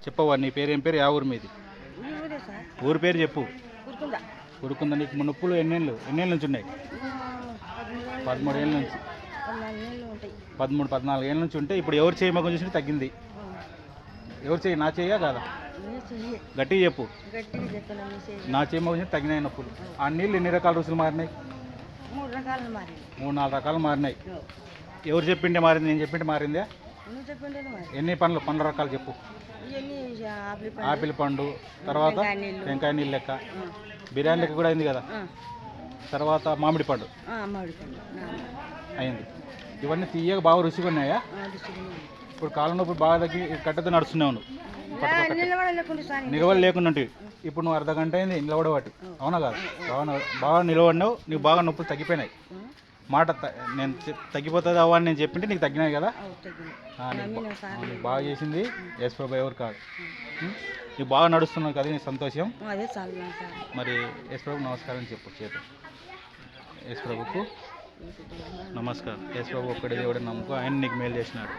చెప్పవా నీ పేరు ఏం పేరు? యా ఊరు మీది? ఊరి పేరు చెప్పు. ఉరుకుందా. నీకు నొప్పులు ఎన్నేళ్ళ నుంచి ఉన్నాయి? 13 ఏళ్ళ నుంచి. 14 ఏళ్ళ నుంచి ఉంటే ఇప్పుడు ఎవరు చేయి మగం చూసి తగ్గింది? ఎవరు చేయి? నా చెయ్యా కాదా? గట్టిగా చెప్పు. నా చేయి మగం చూసి తగ్గినాయి నొప్పులు. ఆ నీళ్ళు ఎన్ని రకాల రుసులు మారినాయి? 3-4 రకాలు మారినాయి. ఎవరు చెప్పిండే మారింది? నేను చెప్పింటే మారిందా? ఎన్ని పండ్ల రకాలు చెప్పు. ఆపిల్ పండు, తర్వాత టెంకాయ నీళ్ళు లెక్క, బిర్యానీ లెక్క కూడా అయింది కదా. తర్వాత మామిడి పండు అయింది. ఇవన్నీ తీయగా బాగా రుచిగా ఉన్నాయా? ఇప్పుడు కాలం నొప్పి బాగా తగ్గి కట్టెతో నడుస్తున్నావు నువ్వు. నిలవలు లేకుండా ఉంటుంది. ఇప్పుడు నువ్వు అర్ధగంట అయింది నిలబడబట్టి, అవునా కాదు? బాగా నిలబడినావు. నీకు బాగా నొప్పులు తగ్గిపోయినాయి. మాట నేను తగ్గిపోతుంది అవ్వ అని నేను చెప్పింటే నీకు తగ్గినాయి కదా. నీకు బాగా చేసింది యేసు ప్రభు, ఎవరు కాదు. నీకు బాగా నడుస్తున్నావు కదా, నీ సంతోషం. మరి యేసు ప్రభు నమస్కారం చెప్పు. చేత యేసు ప్రభుకు నమస్కారం. యేసు ప్రభు ఒక్కడే దేవుడే నమ్ముకో, ఆయన నీకు మేలు చేసినాడు.